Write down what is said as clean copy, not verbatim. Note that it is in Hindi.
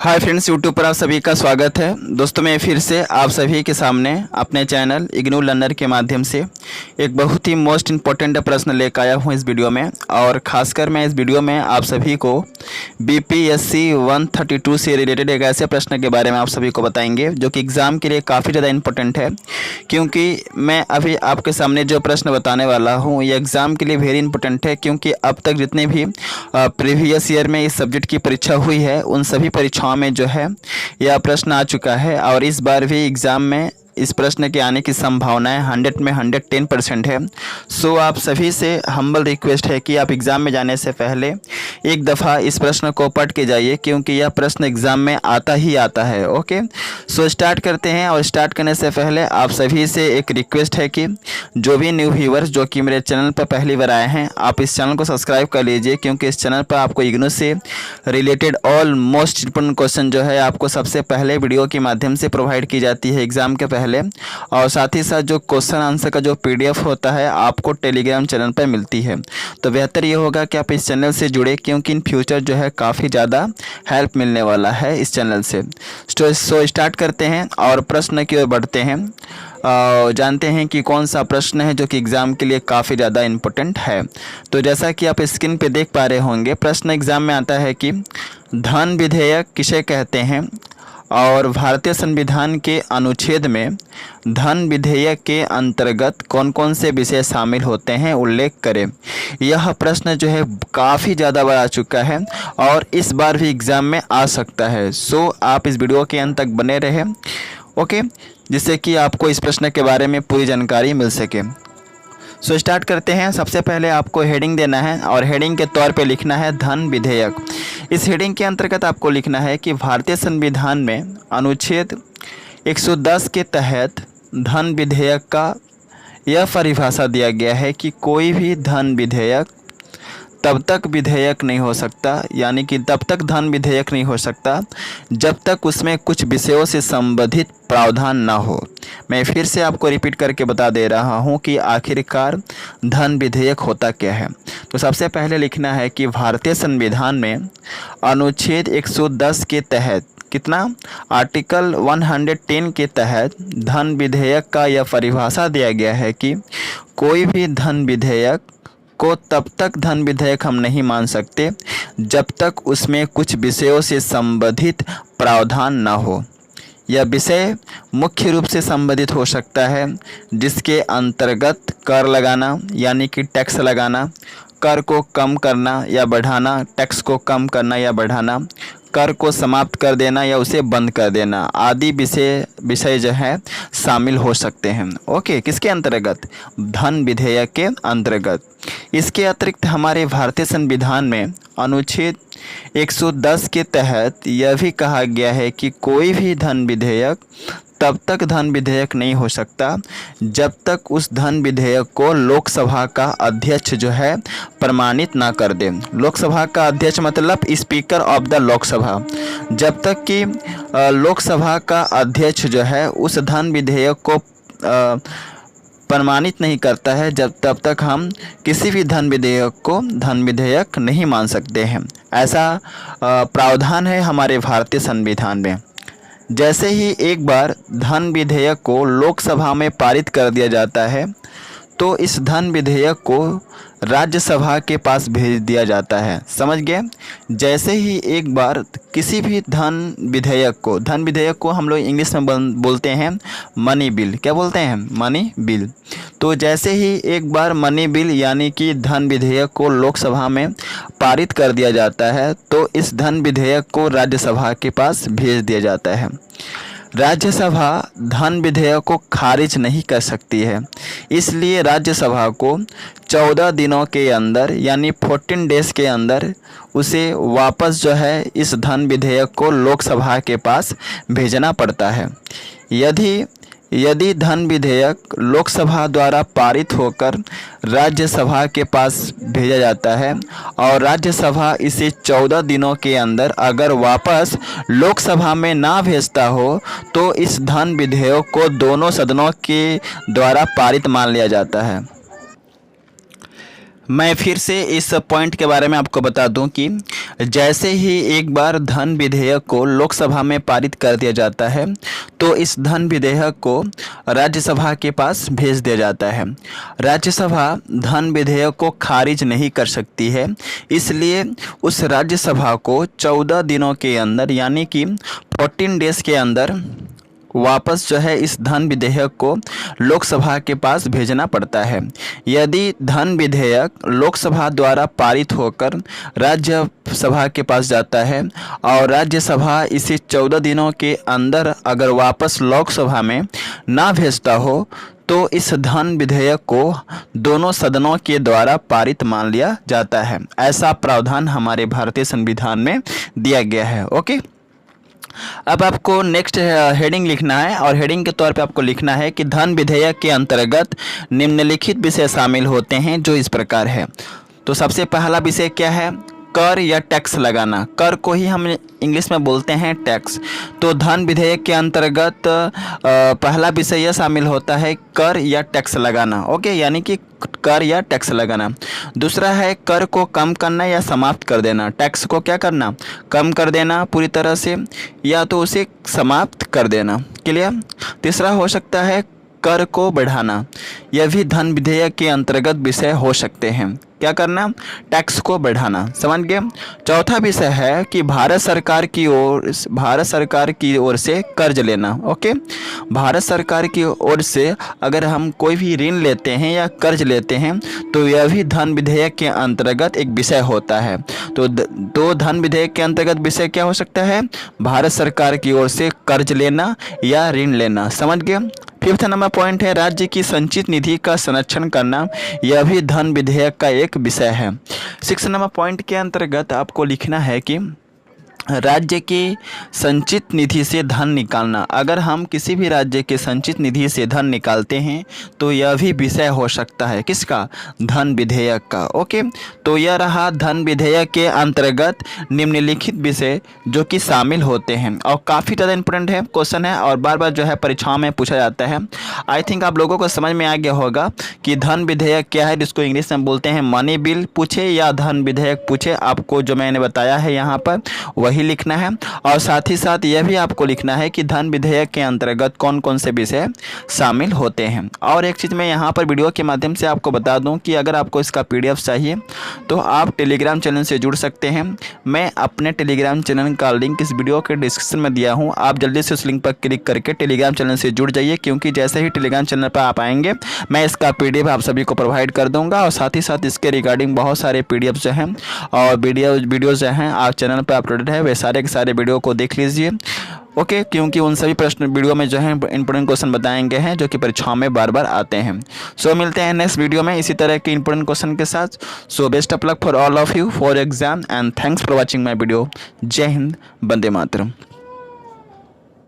हाय फ्रेंड्स, यूट्यूब पर आप सभी का स्वागत है। दोस्तों, मैं फिर से आप सभी के सामने अपने चैनल इग्नू लर्नर के माध्यम से एक बहुत ही मोस्ट इम्पोर्टेंट प्रश्न लेकर आया हूँ इस वीडियो में। और ख़ासकर मैं इस वीडियो में आप सभी को बीपीएससी 132 से रिलेटेड एक ऐसे प्रश्न के बारे में आप सभी को बताएंगे जो कि एग्ज़ाम के लिए काफ़ी ज़्यादा इम्पोर्टेंट है। क्योंकि मैं अभी आपके सामने जो प्रश्न बताने वाला हूँ ये एग्ज़ाम के लिए वेरी इंपॉर्टेंट है। क्योंकि अब तक जितने भी प्रीवियस ईयर में इस सब्जेक्ट की परीक्षा हुई है उन सभी परीक्षाओं में जो है यह प्रश्न आ चुका है। और इस बार भी एग्ज़ाम में इस प्रश्न के आने की संभावनाएं 100 में 110% है। सो आप सभी से हम्बल रिक्वेस्ट है कि आप एग्ज़ाम में जाने से पहले एक दफ़ा इस प्रश्न को पढ़ के जाइए, क्योंकि यह प्रश्न एग्ज़ाम में आता ही आता है। ओके, सो स्टार्ट करते हैं। और स्टार्ट करने से पहले आप सभी से एक रिक्वेस्ट है कि जो भी न्यू व्यूअर्स जो कि मेरे चैनल पर पहली बार आए हैं, आप इस चैनल को सब्सक्राइब कर लीजिए, क्योंकि इस चैनल पर आपको इग्नू से related all most important question जो है आपको सबसे पहले वीडियो के माध्यम से प्रोवाइड की जाती है एग्ज़ाम के पहले। और साथ ही साथ जो क्वेश्चन आंसर का जो पीडीएफ होता है आपको टेलीग्राम चैनल पर मिलती है। तो बेहतर ये होगा कि आप इस चैनल से जुड़े, क्योंकि इन फ्यूचर जो है काफ़ी ज़्यादा हेल्प मिलने वाला है इस चैनल से। सो स्टार्ट करते हैं और प्रश्न की ओर बढ़ते हैं। जानते हैं कि कौन सा प्रश्न है जो कि एग्ज़ाम के लिए काफ़ी ज़्यादा इम्पोर्टेंट है। तो जैसा कि आप स्क्रीन पे देख पा रहे होंगे, प्रश्न एग्ज़ाम में आता है कि धन विधेयक किसे कहते हैं, और भारतीय संविधान के अनुच्छेद में धन विधेयक के अंतर्गत कौन कौन से विषय शामिल होते हैं उल्लेख करें। यह प्रश्न जो है काफ़ी ज़्यादा बार आ चुका है और इस बार भी एग्ज़ाम में आ सकता है। सो आप इस वीडियो के अंत तक बने रहें, ओके, जिससे कि आपको इस प्रश्न के बारे में पूरी जानकारी मिल सके। सो स्टार्ट करते हैं। सबसे पहले आपको हेडिंग देना है और हेडिंग के तौर पे लिखना है धन विधेयक। इस हेडिंग के अंतर्गत आपको लिखना है कि भारतीय संविधान में अनुच्छेद 110 के तहत धन विधेयक का यह परिभाषा दिया गया है कि कोई भी धन विधेयक तब तक विधेयक नहीं हो सकता, यानी कि तब तक धन विधेयक नहीं हो सकता जब तक उसमें कुछ विषयों से संबंधित प्रावधान ना हो। मैं फिर से आपको रिपीट करके बता दे रहा हूं कि आखिरकार धन विधेयक होता क्या है। तो सबसे पहले लिखना है कि भारतीय संविधान में अनुच्छेद 110 के तहत कितना, आर्टिकल 110 के तहत धन विधेयक का यह परिभाषा दिया गया है कि कोई भी धन विधेयक को तब तक धन विधेयक हम नहीं मान सकते जब तक उसमें कुछ विषयों से संबंधित प्रावधान ना हो। यह विषय मुख्य रूप से संबंधित हो सकता है जिसके अंतर्गत कर लगाना, यानी कि टैक्स लगाना, कर को कम करना या बढ़ाना, टैक्स को कम करना या बढ़ाना, कर को समाप्त कर देना या उसे बंद कर देना आदि विषय जो है शामिल हो सकते हैं। ओके, किसके अंतर्गत, धन विधेयक के अंतर्गत। इसके अतिरिक्त हमारे भारतीय संविधान में अनुच्छेद 110 के तहत यह भी कहा गया है कि कोई भी धन विधेयक तब तक धन विधेयक नहीं हो सकता जब तक उस धन विधेयक को लोकसभा का अध्यक्ष जो है प्रमाणित ना कर दे। लोकसभा का अध्यक्ष मतलब स्पीकर ऑफ द लोकसभा। जब तक कि लोकसभा का अध्यक्ष जो है उस धन विधेयक को प्रमाणित नहीं करता है, तब तक हम किसी भी धन विधेयक को धन विधेयक नहीं मान सकते हैं। ऐसा प्रावधान है हमारे भारतीय संविधान में। जैसे ही एक बार धन विधेयक को लोकसभा में पारित कर दिया जाता है तो इस धन विधेयक को राज्यसभा के पास भेज दिया जाता है। समझ गए। जैसे ही एक बार किसी भी धन विधेयक को हम लोग इंग्लिश में बोलते हैं मनी बिल। क्या बोलते हैं, मनी बिल। तो जैसे ही एक बार मनी बिल यानी कि धन विधेयक को लोकसभा में पारित कर दिया जाता है तो इस धन विधेयक को राज्यसभा के पास भेज दिया जाता है। राज्यसभा धन विधेयक को खारिज नहीं कर सकती है, इसलिए राज्यसभा को 14 दिनों के अंदर यानी 14 डेज़ के अंदर उसे वापस जो है इस धन विधेयक को लोकसभा के पास भेजना पड़ता है। यदि धन विधेयक लोकसभा द्वारा पारित होकर राज्यसभा के पास भेजा जाता है और राज्यसभा इसे 14 दिनों के अंदर अगर वापस लोकसभा में ना भेजता हो तो इस धन विधेयक को दोनों सदनों के द्वारा पारित मान लिया जाता है। मैं फिर से इस पॉइंट के बारे में आपको बता दूं कि जैसे ही एक बार धन विधेयक को लोकसभा में पारित कर दिया जाता है तो इस धन विधेयक को राज्यसभा के पास भेज दिया जाता है। राज्यसभा धन विधेयक को खारिज नहीं कर सकती है, इसलिए उस राज्यसभा को 14 दिनों के अंदर यानी कि 14 डेज के अंदर वापस जो है इस धन विधेयक को लोकसभा के पास भेजना पड़ता है। यदि धन विधेयक लोकसभा द्वारा पारित होकर राज्यसभा के पास जाता है और राज्यसभा इसे 14 दिनों के अंदर अगर वापस लोकसभा में ना भेजता हो तो इस धन विधेयक को दोनों सदनों के द्वारा पारित मान लिया जाता है। ऐसा प्रावधान हमारे भारतीय संविधान में दिया गया है। ओके, अब आपको नेक्स्ट हेडिंग लिखना है और हेडिंग के तौर पे आपको लिखना है कि धन विधेयक के अंतर्गत निम्नलिखित विषय शामिल होते हैं जो इस प्रकार है। तो सबसे पहला विषय क्या है? कर या टैक्स लगाना। कर को ही हम इंग्लिश में बोलते हैं टैक्स। तो धन विधेयक के अंतर्गत पहला विषय यह शामिल होता है कर या टैक्स लगाना। ओके, यानी कि कर या टैक्स लगाना। दूसरा है कर को कम करना या समाप्त कर देना। टैक्स को क्या करना? कम कर देना पूरी तरह से या तो उसे समाप्त कर देना। क्लियर? तीसरा हो सकता है कर को बढ़ाना। यह भी धन विधेयक के अंतर्गत विषय हो सकते हैं। क्या करना? टैक्स को बढ़ाना। समझ गए? चौथा विषय है कि भारत सरकार की ओर से कर्ज लेना। ओके, भारत सरकार की ओर से अगर हम कोई भी ऋण लेते हैं या कर्ज लेते हैं तो यह भी धन विधेयक के अंतर्गत एक विषय होता है। तो धन विधेयक के अंतर्गत विषय क्या हो सकता है? भारत सरकार की ओर से कर्ज लेना या ऋण लेना। समझ गए? फिफ्थ नंबर पॉइंट है राज्य की संचित निधि का संरक्षण करना। यह भी धन विधेयक का एक विषय है। 6 नंबर पॉइंट के अंतर्गत आपको लिखना है कि राज्य की संचित निधि से धन निकालना। अगर हम किसी भी राज्य के संचित निधि से धन निकालते हैं तो यह भी विषय हो सकता है। किसका? धन विधेयक का। ओके, तो यह रहा धन विधेयक के अंतर्गत निम्नलिखित विषय जो कि शामिल होते हैं और काफ़ी ज़्यादा इंपॉर्टेंट है क्वेश्चन है और बार बार जो है परीक्षाओं में पूछा जाता है। आई थिंक आप लोगों को समझ में आ गया होगा कि धन विधेयक क्या है, जिसको इंग्लिश में बोलते हैं मनी बिल पूछे या धन विधेयक पूछे, आपको जो मैंने बताया है यहाँ पर वही लिखना है। और साथ ही साथ यह भी आपको लिखना है कि धन विधेयक के अंतर्गत कौन कौन से विषय शामिल होते हैं। और एक चीज़ मैं यहाँ पर वीडियो के माध्यम से आपको बता दूं कि अगर आपको इसका PDF चाहिए तो आप टेलीग्राम चैनल से जुड़ सकते हैं। मैं अपने टेलीग्राम चैनल का लिंक इस वीडियो के डिस्क्रिप्शन में दिया हूँ। आप जल्दी से उस लिंक पर क्लिक करके टेलीग्राम चैनल से जुड़ जाइए, क्योंकि जैसे ही टेलीग्राम चैनल पर आप आएंगे मैं इसका PDF आप सभी को प्रोवाइड कर दूँगा और साथ ही साथ इसके रिगार्डिंग बहुत सारे PDF जो हैं और वीडियो जो हैं आप चैनल पर अपलोडेड है, वे सारे के सारे वीडियो को देख लीजिए। ओके, क्योंकि उन सभी प्रश्न वीडियो में जो है इंपॉर्टेंट क्वेश्चन बताएंगे हैं जो कि परीक्षाओं में बार बार आते हैं। सो मिलते हैं नेक्स्ट वीडियो में इसी तरह के इंपॉर्टेंट क्वेश्चन के साथ। So best of luck for all of you for exam and thanks for watching my video. जय हिंद, वंदे मातरम।